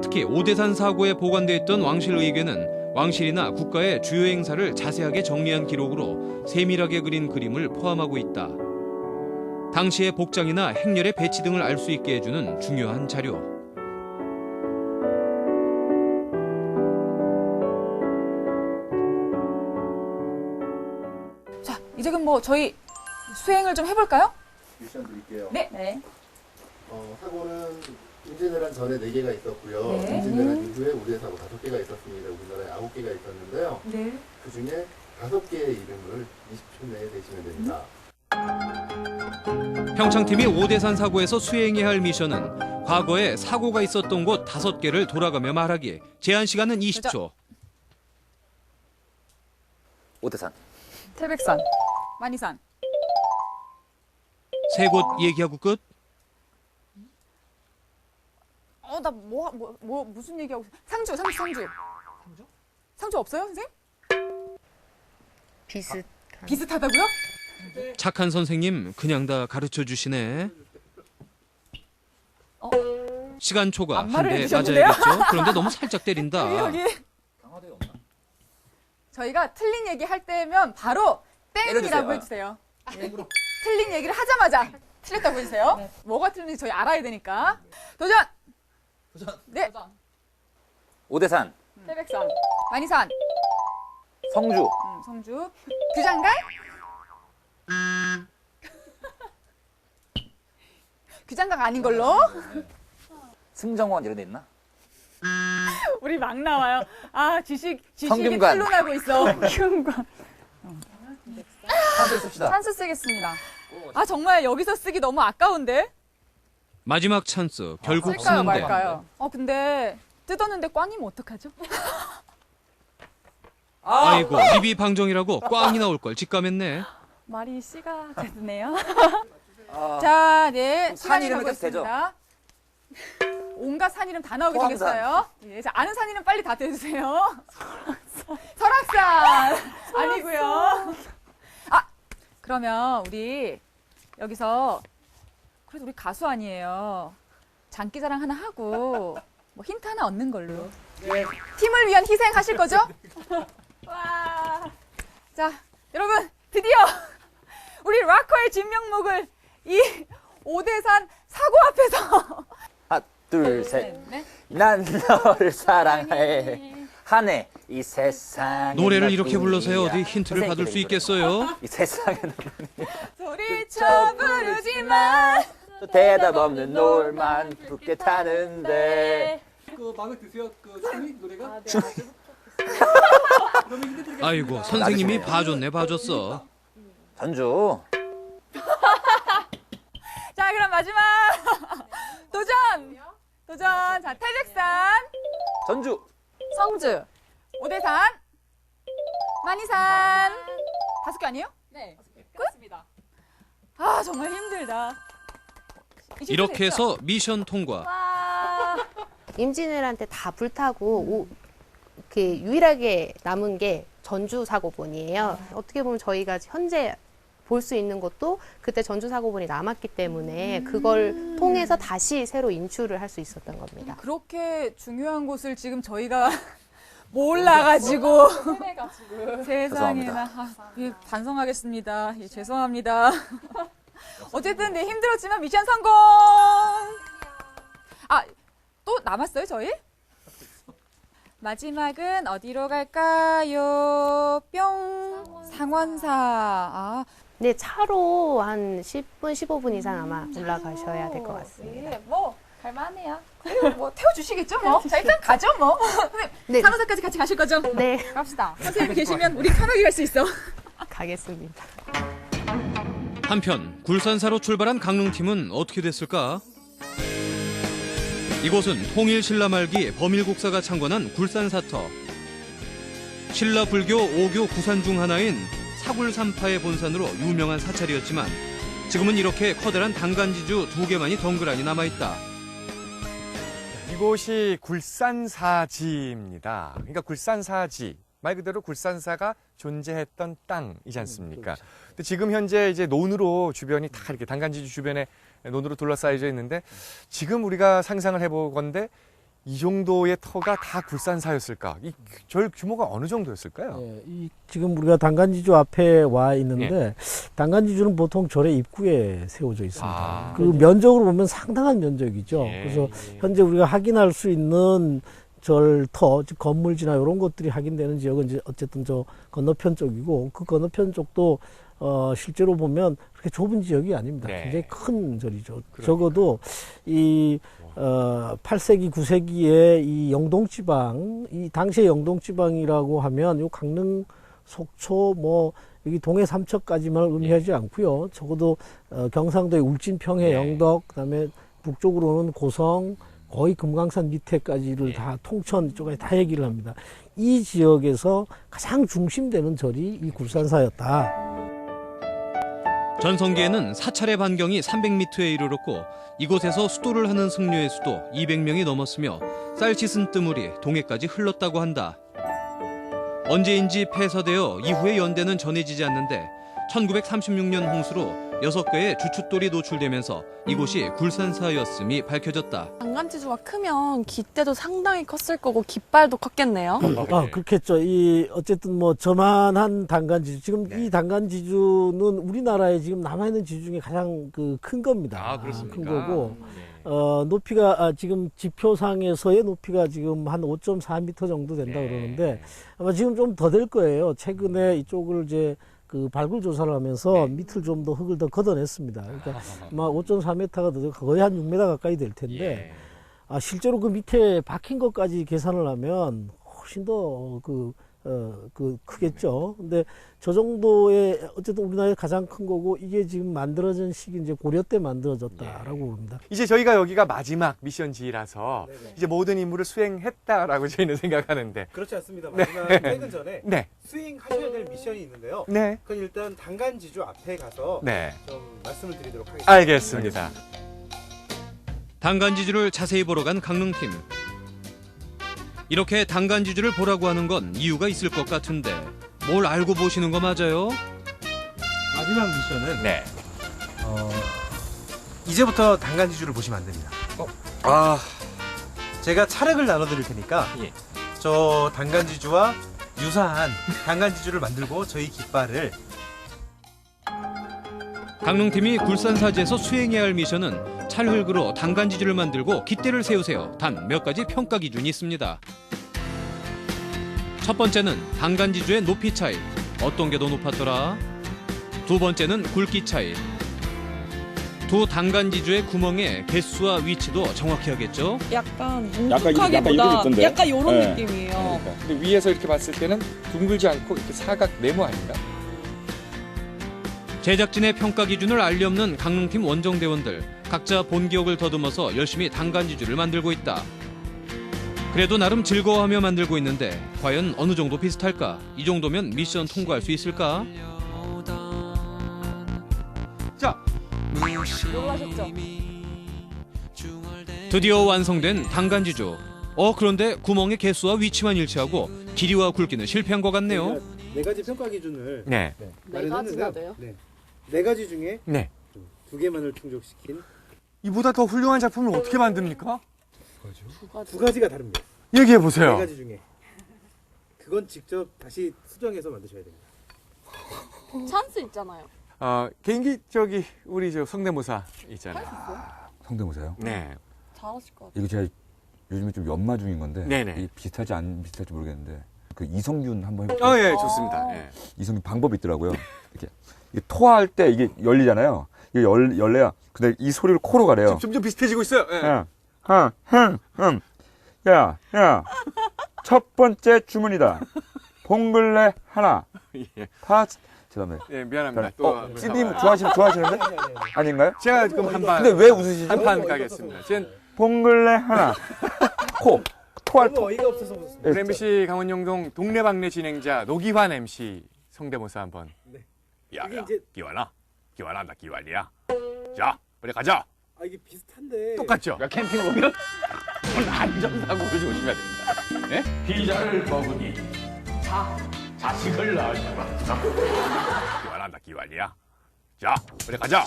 특히 오대산 사고에 보관돼 있던 왕실의궤는 왕실이나 국가의 주요 행사를 자세하게 정리한 기록으로 세밀하게 그린 그림을 포함하고 있다. 당시의 복장이나 행렬의 배치 등을 알 수 있게 해주는 중요한 자료. 자, 이제 그럼 뭐 저희 수행을 좀 해볼까요? 미션 드릴게요. 네. 사고는 임진왜란 전에 4개가 있었고요. 네. 임진왜란 이후에 우대사고 5개가 있었습니다. 우리나라에 9개가 있었는데요. 네. 그 중에 5개의 이름을 20초 내에 대시면 됩니다. 평창팀이 오대산 사고에서 수행해야 할 미션은 과거에 사고가 있었던 곳 5개를 돌아가며 말하기. 제한 시간은 20초. 오대산, 태백산, 만이산. 3곳 얘기하고 끝. 나 무슨 얘기하고 있어? 상주. 상주 없어요, 선생님? 비슷하다고요? 착한 선생님 그냥 다 가르쳐 주시네. 시간 초과 한 안마를 대 해주셨는데요? 맞아야겠죠. 그런데 너무 살짝 때린다. 여기. 저희가 틀린 얘기 할 때면 바로 땡이라고 때려주세요. 해주세요. 네. 틀린 얘기를 하자마자 틀렸다고 해주세요. 네. 뭐가 틀린지 저희 알아야 되니까. 도전! 네. 오대산, 태백산, 만이산, 성주, 성주, 규장갈? 규장각 아닌 걸로? 승정원 이런 데 있나? 우리 막 나와요. 지식이 성균관. 플론하고 있어. 성균관. 찬스 씁시다. 찬스 쓰겠습니다. 정말 여기서 쓰기 너무 아까운데? 마지막 찬스 결국 쓸까요 쓰는데. 말까요? 근데 뜯었는데 꽝이면 어떡하죠? 아이고 입이 방정이라고 꽝이 나올 걸 직감했네. 말이 씨가 됐네요. 자, 네. 산 시간이 이름은 가고 계속 되죠? 있습니다. 온갖 산 이름 다 나오게 포항산. 생겼어요. 예, 자, 아는 산 이름 빨리 다 대주세요. 설악산 아니고요. 그러면 우리 여기서 그래도 우리 가수 아니에요. 장기자랑 하나 하고 뭐 힌트 하나 얻는 걸로. 네. 팀을 위한 희생하실 거죠? 와. 자, 여러분 드디어 우리 락커의 진명목을 이 오대산 사고 앞에서 하나, 둘, 셋. 네. 난 너를 사랑해. 하네 이 세상에. 노래를 이렇게 불러서요 어디 힌트를 받을 수 있겠어요? 이 세상에는 소리쳐 부르지만 또 대답 없는 노을만 붉게 타는데. 마음에 드세요? 춤이 노래가? 아이고 선생님이 봐줬어. 전주. 자, 그럼 마지막 도전. 자, 태백산, 전주. 성주, 오대산, 만이산. 5개 아니에요? 네. 끝? 정말 힘들다. 이렇게 해서 미션 통과. 임진왜란 때 다 불타고 이렇게 유일하게 남은 게 전주 사고본이에요. 어떻게 보면 저희가 현재 볼 수 있는 것도 그때 전주 사고본이 남았기 때문에 그걸 통해서 다시 새로 인출을 할 수 있었던 겁니다. 그렇게 중요한 곳을 지금 저희가 몰라가지고 세상에나 반성하겠습니다. 죄송합니다. 어쨌든 네, 힘들었지만 미션 성공. 또 남았어요 저희? 마지막은 어디로 갈까요? 뿅. 상원사. 네, 차로 한 10분, 15분 이상 아마 올라가셔야 될 것 같습니다. 네, 뭐 갈만해요. 그리고 뭐 태워주시겠죠 뭐. 자 일단 가죠 뭐. 네. 상원사까지 같이 가실 거죠? 네. 갑시다. 선생님이 계시면 우리 편하게 갈 수 있어. 가겠습니다. 한편 굴산사로 출발한 강릉팀은 어떻게 됐을까? 이곳은 통일 신라 말기 범일국사가 창건한 굴산사터. 신라 불교 5교 구산 중 하나인 사굴삼파의 본산으로 유명한 사찰이었지만 지금은 이렇게 커다란 단간지주 2개만이 덩그러니 남아있다. 이곳이 굴산사지입니다. 그러니까 굴산사지, 말 그대로 굴산사가 존재했던 땅이지 않습니까? 그렇죠. 근데 지금 현재 이제 논으로 주변이 다 이렇게 단간지주 주변에 논으로 둘러싸여져 있는데 지금 우리가 상상을 해보건대 이 정도의 터가 다 굴산사였을까? 이 절 규모가 어느 정도였을까요? 지금 우리가 단간지주 앞에 와 있는데 단간지주는 보통 절의 입구에 세워져 있습니다. 그 면적으로 보면 상당한 면적이죠. 그래서 현재 우리가 확인할 수 있는 절터, 즉 건물지나 이런 것들이 확인되는 지역은 이제 어쨌든 저 건너편 쪽이고 그 건너편 쪽도 실제로 보면 그렇게 좁은 지역이 아닙니다. 굉장히 큰 절이죠. 적어도 이 8세기, 9세기에 이 영동지방, 이 당시의 영동지방이라고 하면 요 강릉, 속초, 뭐 여기 동해 삼척까지만 의미하지 않고요. 적어도 경상도의 울진, 평해, 영덕, 그다음에 북쪽으로는 고성, 거의 금강산 밑에까지를 다 통천 이쪽에 다 얘기를 합니다. 이 지역에서 가장 중심되는 절이 이 굴산사였다. 전성기에는 사찰의 반경이 300m에 이르렀고 이곳에서 수도를 하는 승려의 수도 200명이 넘었으며 쌀 씻은 뜨물이 동해까지 흘렀다고 한다. 언제인지 폐사되어 이후의 연대는 전해지지 않는데 1936년 홍수로 6개의 주춧돌이 노출되면서 이곳이 굴산사였음이 밝혀졌다. 단간지주가 크면 깃대도 상당히 컸을 거고 깃발도 컸겠네요. 그렇겠죠. 어쨌든 뭐 저만한 단간지주. 지금 이 단간지주는 우리나라에 지금 남아있는 지주 중에 가장 큰 겁니다. 그렇습니까? 큰 거고. 높이가 지금 지표상에서의 높이가 지금 한 5.4m 정도 된다 그러는데 아마 지금 좀 더 될 거예요. 최근에 이쪽을 이제 그 발굴 조사를 하면서 밑을 좀 더 흙을 더 걷어냈습니다. 그러니까 아마 5.4m가 더 거의 한 6m 가까이 될 텐데 실제로 그 밑에 박힌 것까지 계산을 하면 훨씬 더 크겠죠. 근데 저 정도의 어쨌든 우리나라에 가장 큰 거고 이게 지금 만들어진 시기 이제 고려 때 만들어졌다라고 봅니다. 이제 저희가 여기가 마지막 미션지라서 이제 모든 임무를 수행했다라고 저희는 생각하는데 그렇지 않습니다. 마지막 퇴근 전에 수행하셔야 될 미션이 있는데요. 그건 일단 단간지주 앞에 가서 좀 말씀을 드리도록 하겠습니다. 알겠습니다. 단간지주를 자세히 보러 간 강릉팀. 이렇게 단간지주를 보라고 하는 건 이유가 있을 것 같은데 뭘 알고 보시는 거 맞아요? 마지막 미션은 이제부터 단간지주를 보시면 안 됩니다. 제가 차력을 나눠드릴 테니까 저 단간지주와 유사한 단간지주를 만들고 저희 깃발을 강릉팀이 굴산사지에서 수행해야 할 미션은 찰흙으로 단간지주를 만들고 깃대를 세우세요. 단 몇 가지 평가 기준이 있습니다. 첫 번째는 단간지주의 높이 차이. 어떤 게 더 높았더라? 두 번째는 굵기 차이. 두 단간지주의 구멍의 개수와 위치도 정확히 하겠죠? 약간 뭉툭하기보다 약간 요런 느낌이에요. 근데 위에서 이렇게 봤을 때는 둥글지 않고 이렇게 사각 네모 아닌가? 제작진의 평가 기준을 알리 없는 강릉팀 원정대원들. 각자 본 기억을 더듬어서 열심히 단간지주를 만들고 있다. 그래도 나름 즐거워하며 만들고 있는데 과연 어느 정도 비슷할까? 이 정도면 미션 통과할 수 있을까? 자, 놀라셨죠? 드디어 완성된 단간지주. 그런데 구멍의 개수와 위치만 일치하고 길이와 굵기는 실패한 것 같네요. 네 가지 평가 기준을 네 가지나 돼요? 4가지 중에 네. 2개만을 충족시킨 이보다 더 훌륭한 작품을 어떻게 만듭니까? 2가지가 다릅니다. 얘기해 보세요. 4가지 중에 그건 직접 다시 수정해서 만드셔야 됩니다. 찬스 있잖아요. 개인기 저기 우리 저 성대모사 있잖아요. 성대모사요? 네. 잘하실 것 같아요. 이거 제가 요즘에 좀 연마 중인 건데 네네. 이게 비슷할지 안 비슷할지 모르겠는데 그 이성균 한번 해볼까요? 예, 좋습니다. 예. 이성균 방법이 있더라고요. 이게 토할 때 이게 열리잖아요. 이게 열려야 근데 이 소리를 코로 가래요. 점점 비슷해지고 있어요. 예. 야, 첫 번째 주문이다. 봉글레 하나. 예. 죄송합니다. 예, 미안합니다. 또 CD님 좋아하시는데? 아닌가요? 제가 그럼 한판. 근데 왜 웃으시죠? 한판 가겠습니다. 봉글레 하나. 토할 때. 어이가 없어서 웃었습니다. 우리 MBC 강원영동 동네방네 진행자 노기환 MC 성대모사 한번. 네. 야, 기환아, 나 기환이야. 자, 빨리 가자. 이게 비슷한데. 똑같죠? 캠핑 오면 안전사고를 조심해야 됩니다. 예? 피자를 먹으니 자식을 낳으려고. 기환아, 나 기환이야. 자, 빨리 가자.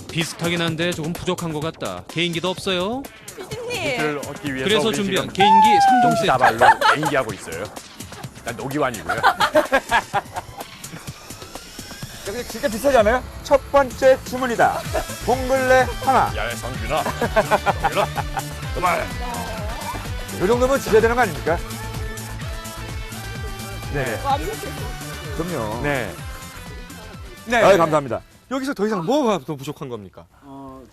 비슷하긴 한데 조금 부족한 것 같다. 개인기도 없어요? 를 얻기 위해서 그래서 우리 준비한 지금 개인기 3종 세트. 동시다발로 개인기하고 있어요. 난 노기환이고요. 여기 진짜 비슷하지 않아요? 첫 번째 주문이다. 봉글레 하나. 야, 성균아. 그만. 이 정도면 지져야 되는 거 아닙니까? 네. 그럼요. 네. 네. 아유, 감사합니다. 여기서 더 이상 뭐가 더 부족한 겁니까?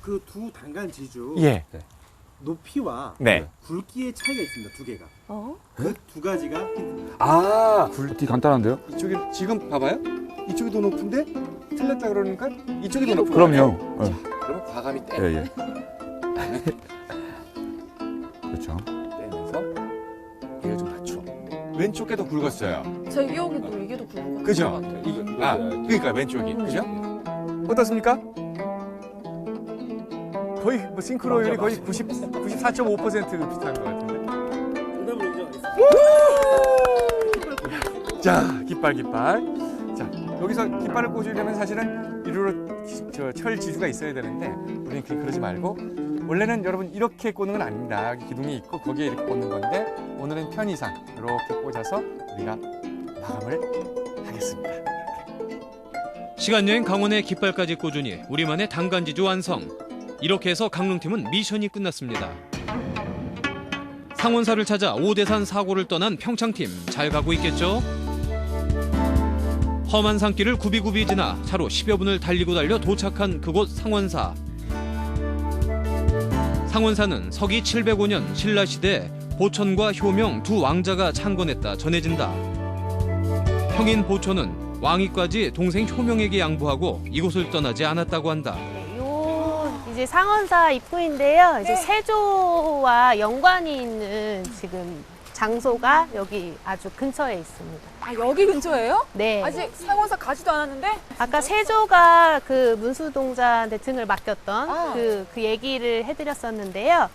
그 두 단간 지주 예. 높이와 네. 굵기의 차이가 있습니다. 2개가. 그 2가지가 힌트입니다. 굵기 간단한데요? 이쪽이 지금 봐봐요. 이쪽이 더 높은데 틀렸다 그러니까 이쪽이 더 높은 그럼요. 그러면 과감히 떼. 예. 그렇죠. 떼면서 얘를 좀 낮춰. 왼쪽 게 더 굵었어요. 제 기억에도 이게 더 굵은 것 그죠? 같아요. 그러니까 왼쪽이. 그죠? 어떻습니까? 거의 뭐 싱크로율이 거의 94.5% 비슷한 것 같은데. 정답을 인정하겠습니다. 자, 깃발. 자, 여기서 깃발을 꽂으려면 사실은 이리로 철 지주가 있어야 되는데 우리는 그러지 말고 원래는 여러분 이렇게 꽂는 건 아닙니다. 기둥이 있고 거기에 이렇게 꽂는 건데 오늘은 편의상 이렇게 꽂아서 우리가 마감을 하겠습니다. 시간여행 강원의 깃발까지 꽂으니 우리만의 단간지주 완성. 이렇게 해서 강릉팀은 미션이 끝났습니다. 상원사를 찾아 오대산 사고를 떠난 평창팀 잘 가고 있겠죠? 험한 산길을 굽이굽이 지나 차로 10여 분을 달리고 달려 도착한 그곳 상원사. 상원사는 서기 705년 신라시대 보천과 효명 두 왕자가 창건했다 전해진다. 형인 보천은 왕위까지 동생 효명에게 양보하고 이곳을 떠나지 않았다고 한다. 이제 상원사 입구인데요. 이제 네. 세조와 연관이 있는 지금 장소가 여기 아주 근처에 있습니다. 아, 여기 근처예요? 네. 아직 상원사 가지도 않았는데? 아까 세조가 그 문수동자한테 등을 맡겼던 그 얘기를 해드렸었는데요.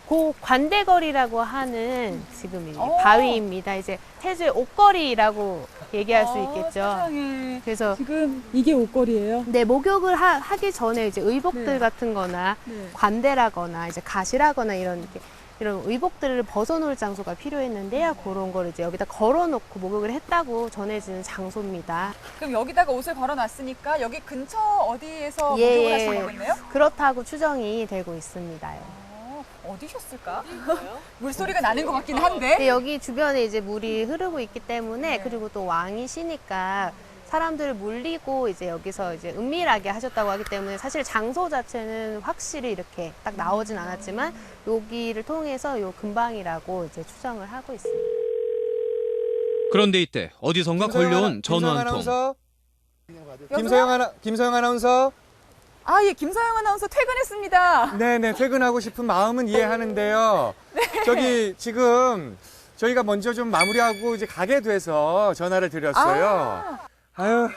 그 관대거리라고 하는 지금 이 바위입니다. 이제 세조의 옷걸이라고 얘기할 수 있겠죠. 세상에. 그래서 지금 이게 옷걸이에요? 네, 목욕을 하기 전에 이제 의복들 네. 같은 거나 네. 관대라거나 이제 가시라거나 이런 의복들을 벗어놓을 장소가 필요했는데요. 그런 걸 이제 여기다 걸어놓고 목욕을 했다고 전해지는 장소입니다. 그럼 여기다가 옷을 걸어놨으니까 여기 근처 어디에서 목욕을 하신 거겠네요? 그렇다고 추정이 되고 있습니다요. 어디셨을까? 물소리가 나는 것 같긴 한데. 네, 여기 주변에 이제 물이 흐르고 있기 때문에 그리고 또 왕이시니까 사람들을 물리고 이제 여기서 이제 은밀하게 하셨다고 하기 때문에 사실 장소 자체는 확실히 이렇게 딱 나오진 않았지만 여기를 통해서 요 근방이라고 이제 추정을 하고 있습니다. 그런데 이때 어디선가 걸려온 전화 한 통. 김서영 아나운서. 아, 예, 김서영 아나운서 퇴근했습니다. 네네, 퇴근하고 싶은 마음은 이해하는데요. 저기 지금 저희가 먼저 좀 마무리하고 이제 가게 돼서 전화를 드렸어요. 아유.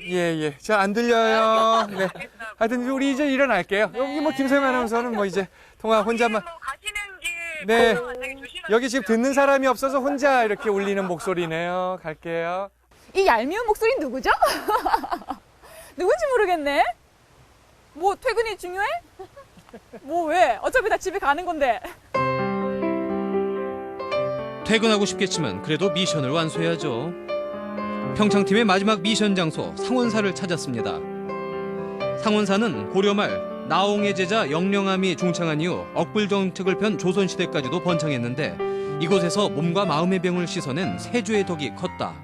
예. 저 안 들려요. 네. 하여튼 우리 이제 일어날게요. 여기 뭐 김서영 아나운서는 뭐 이제 통화 혼자만. 네. 여기 지금 듣는 사람이 없어서 혼자 이렇게 울리는 목소리네요. 갈게요. 이 얄미운 목소리는 누구죠? 누군지 모르겠네. 뭐 퇴근이 중요해? 뭐 왜? 어차피 다 집에 가는 건데. 퇴근하고 싶겠지만 그래도 미션을 완수해야죠. 평창팀의 마지막 미션 장소 상원사를 찾았습니다. 상원사는 고려 말 나홍의 제자 영령함이 중창한 이후 억불 정책을 편 조선시대까지도 번창했는데 이곳에서 몸과 마음의 병을 씻어낸 세조의 덕이 컸다.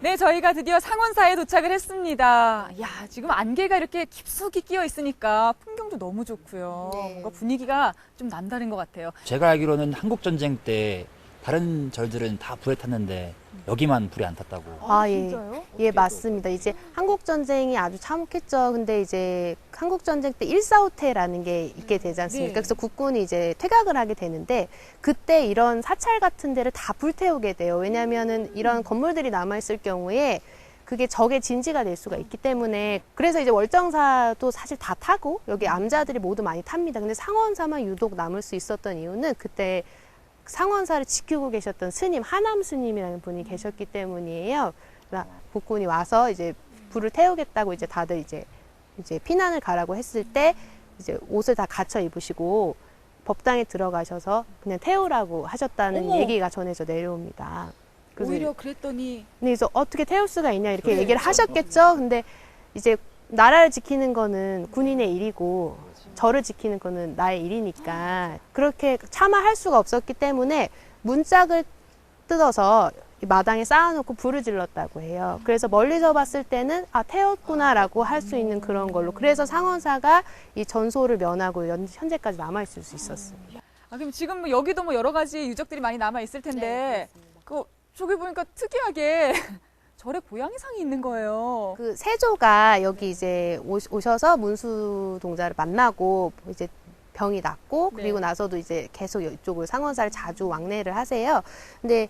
네, 저희가 드디어 상원사에 도착을 했습니다. 야, 지금 안개가 이렇게 깊숙이 끼어 있으니까 풍경도 너무 좋고요. 뭔가 분위기가 좀 남다른 것 같아요. 제가 알기로는 한국전쟁 때 다른 절들은 다 불에 탔는데 여기만 불에 안 탔다고. 아, 예. 예, 맞습니다. 이제 한국전쟁이 아주 참혹했죠. 근데 이제 한국전쟁 때 145태라는 게 있게 되지 않습니까? 네. 그래서 국군이 이제 퇴각을 하게 되는데 그때 이런 사찰 같은 데를 다 불태우게 돼요. 왜냐면은 이런 건물들이 남아있을 경우에 그게 적의 진지가 될 수가 있기 때문에 그래서 이제 월정사도 사실 다 타고 여기 암자들이 모두 많이 탑니다. 근데 상원사만 유독 남을 수 있었던 이유는 그때 상원사를 지키고 계셨던 스님, 하남 스님이라는 분이 계셨기 때문이에요. 그러니까 국군이 와서 이제 불을 태우겠다고 이제 다들 이제 피난을 가라고 했을 때 이제 옷을 다 갖춰 입으시고 법당에 들어가셔서 그냥 태우라고 하셨다는 어머. 얘기가 전해져 내려옵니다. 그래서 오히려 그랬더니 네, 그래서 어떻게 태울 수가 있냐 이렇게 얘기를 하셨겠죠. 근데 이제 나라를 지키는 거는 군인의 일이고 저를 지키는 거는 나의 일이니까 그렇게 차마할 수가 없었기 때문에 문짝을 뜯어서 마당에 쌓아놓고 불을 질렀다고 해요. 그래서 멀리서 봤을 때는 아 태웠구나라고 할 수 있는 그런 걸로 그래서 상원사가 이 전소를 면하고 현재까지 남아있을 수 있었어요. 아, 그럼 지금 뭐 여기도 뭐 여러 가지 유적들이 많이 남아 있을 텐데 저기 보니까 특이하게 절에 고양이상이 있는 거예요. 그 세조가 여기 이제 오셔서 문수 동자를 만나고 이제 병이 낫고 그리고 나서도 이제 계속 이쪽을 상원사를 자주 왕래를 하세요. 근데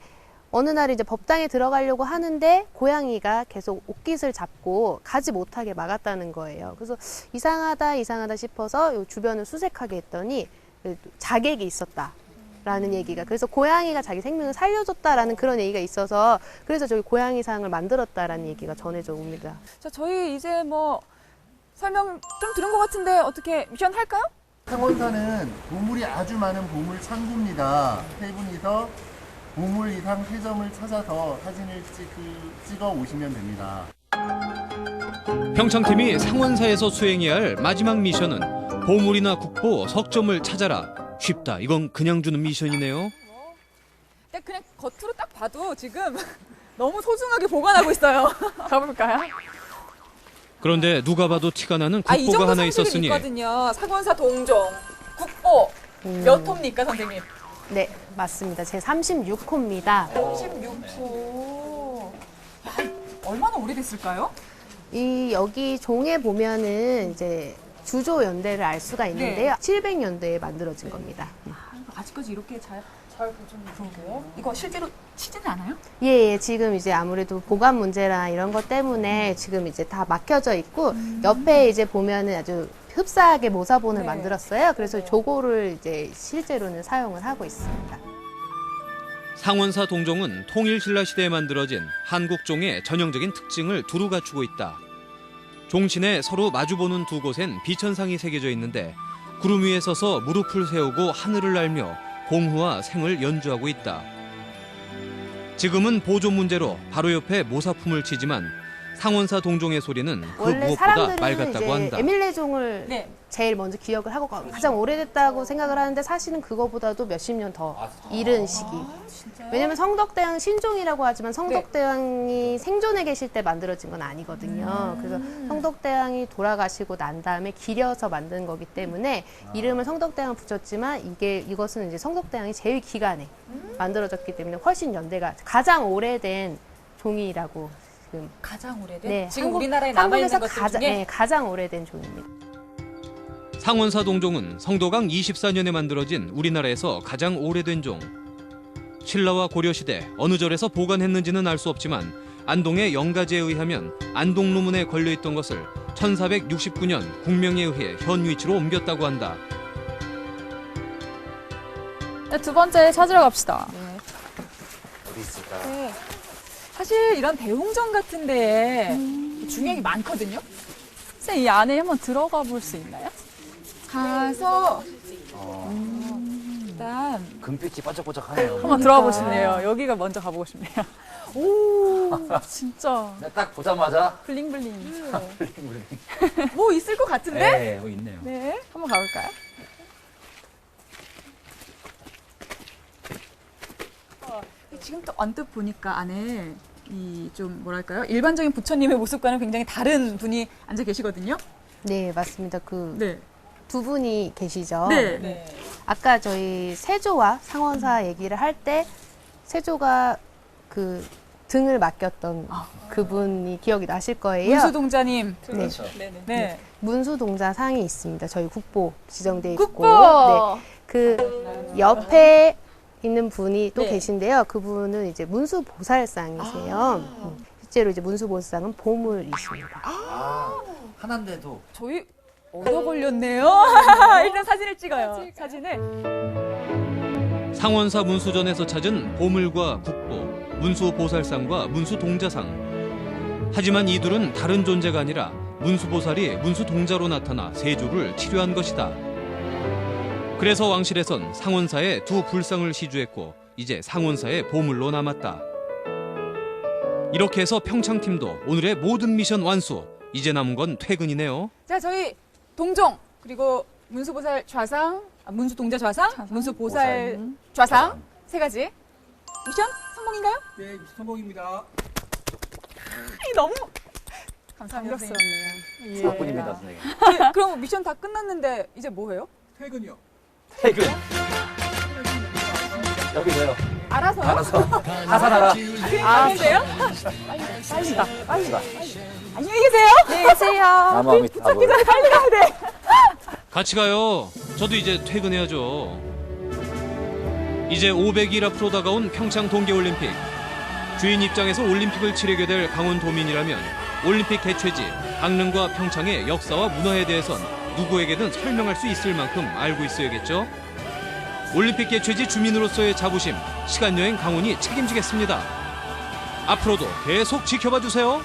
어느 날 이제 법당에 들어가려고 하는데 고양이가 계속 옷깃을 잡고 가지 못하게 막았다는 거예요. 그래서 이상하다 싶어서 요 주변을 수색하게 했더니 자객이 있었다. 라는 얘기가 그래서 고양이가 자기 생명을 살려줬다라는 그런 얘기가 있어서 그래서 저기 고양이상을 만들었다라는 얘기가 전해져 옵니다. 자, 저희 이제 뭐 설명 좀 들은 것 같은데 어떻게 미션 할까요? 상원사는 보물이 아주 많은 보물 창고입니다. 세 분이서 보물 이상 3점을 찾아서 사진을 찍어 오시면 됩니다. 평창팀이 상원사에서 수행해야 할 마지막 미션은 보물이나 국보, 석점을 찾아라. 쉽다. 이건 그냥 주는 미션이네요. 그냥 겉으로 딱 봐도 지금 너무 소중하게 보관하고 있어요. 가볼까요? 그런데 누가 봐도 티가 나는 이 국보가 정도 하나 상식은 있었으니 있거든요. 상원사 동종, 국보 몇 호입니까, 선생님? 네, 맞습니다. 제 36호입니다. 36호. 얼마나 오래됐을까요? 여기 종에 보면은 이제 주조 연대를 알 수가 있는데요. 700년대에 만들어진 겁니다. 아직까지 이렇게 잘 보존되고요. 이거 실제로 치지는 않아요? 예, 지금 이제 아무래도 보관 문제나 이런 것 때문에 지금 이제 다 막혀져 있고 옆에 이제 보면은 아주 흡사하게 모사본을 만들었어요. 그래서 저거를 이제 실제로는 사용을 하고 있습니다. 상원사 동종은 통일신라 시대에 만들어진 한국종의 전형적인 특징을 두루 갖추고 있다. 종신에 서로 마주보는 두 곳엔 비천상이 새겨져 있는데 구름 위에 서서 무릎을 세우고 하늘을 날며 공후와 생을 연주하고 있다. 지금은 보존 문제로 바로 옆에 모사품을 치지만 상원사 동종의 소리는 그 원래 무엇보다 사람들은 맑았다고 이제 한다. 에밀레종을 제일 먼저 기억을 하고 가장 오래됐다고 생각을 하는데 사실은 그거보다도 몇십 년 더 이른 시기. 왜냐면 성덕대왕 신종이라고 하지만 성덕대왕이 생존해 계실 때 만들어진 건 아니거든요. 그래서 성덕대왕이 돌아가시고 난 다음에 기려서 만든 거기 때문에 이름을 성덕대왕 붙였지만 이것은 이제 성덕대왕이 제일 기간에 만들어졌기 때문에 훨씬 연대가 가장 오래된 종이라고 지금 가장 오래된? 네, 지금 우리나라에 남아있는 것들 가장, 중에? 네, 가장 오래된 종입니다. 상원사 동종은 성도강 24년에 만들어진 우리나라에서 가장 오래된 종. 신라와 고려시대 어느 절에서 보관했는지는 알 수 없지만 안동의 영가제에 의하면 안동루문에 걸려있던 것을 1469년 국명에 의해 현 위치로 옮겼다고 한다. 두 번째 찾으러 갑시다. 어디 있을까? 사실 이런 대웅전 같은 데에 중요한 게 많거든요. 선생님, 이 안에 한번 들어가 볼 수 있나요? 가서 일단 금빛이 반짝반짝하네요. 한번 들어가 보실래요? 여기가 먼저 가보고 싶네요. 오, 진짜. 딱 보자마자 블링블링. 블링블링. 뭐 있을 것 같은데? 네, 뭐 있네요. 네, 한번 가볼까요? 지금 또 언뜻 보니까 안에 이 좀 뭐랄까요? 일반적인 부처님의 모습과는 굉장히 다른 분이 앉아 계시거든요. 네, 맞습니다. 그 네. 두 분이 계시죠. 네. 네. 아까 저희 세조와 상원사 얘기를 할 때 세조가 그 등을 맡겼던 그분이 기억이 나실 거예요. 문수동자님. 네. 그렇죠. 네. 문수동자상이 있습니다. 저희 국보 지정돼 있고. 국보! 네. 그 옆에 있는 분이 또 네. 계신데요. 그분은 이제 문수보살상이세요. 실제로 이제 문수보살상은 보물이십니다. 하나인데도 저희 얻어 걸렸네요. 일단 사진을 찍어요. 사진을. 상원사 문수전에서 찾은 보물과 국보, 문수보살상과 문수동자상. 하지만 이 둘은 다른 존재가 아니라 문수보살이 문수동자로 나타나 세조를 치료한 것이다. 그래서 왕실에선 상원사에 두 불상을 시주했고 이제 상원사의 보물로 남았다. 이렇게 해서 평창팀도 오늘의 모든 미션 완수. 이제 남은 건 퇴근이네요. 자, 저희 동종 그리고 문수보살 좌상, 문수동자 좌상, 문수보살 좌상 세 가지 미션 성공인가요? 네, 성공입니다. 너무 감사합니다. 감격스럽네요. 사뿐입니다, 선생님. 네, 그럼 미션 다 끝났는데 이제 뭐 해요? 퇴근이요. 퇴근. 여기서요. 알아서요? 알아서. 하산하라. 알았어요? 빨리 가. 안녕히 계세요. 안녕히 계세요. 남아미 붙잡기 전에 빨리 가야 돼. 같이 가요. 저도 이제 퇴근해야죠. 이제 500일 앞으로 다가온 평창 동계올림픽. 주인 입장에서 올림픽을 치르게 될 강원도민이라면 올림픽 개최지 강릉과 평창의 역사와 문화에 대해선 누구에게든 설명할 수 있을 만큼 알고 있어야겠죠. 올림픽 개최지 주민으로서의 자부심, 시간여행 강원이 책임지겠습니다. 앞으로도 계속 지켜봐 주세요.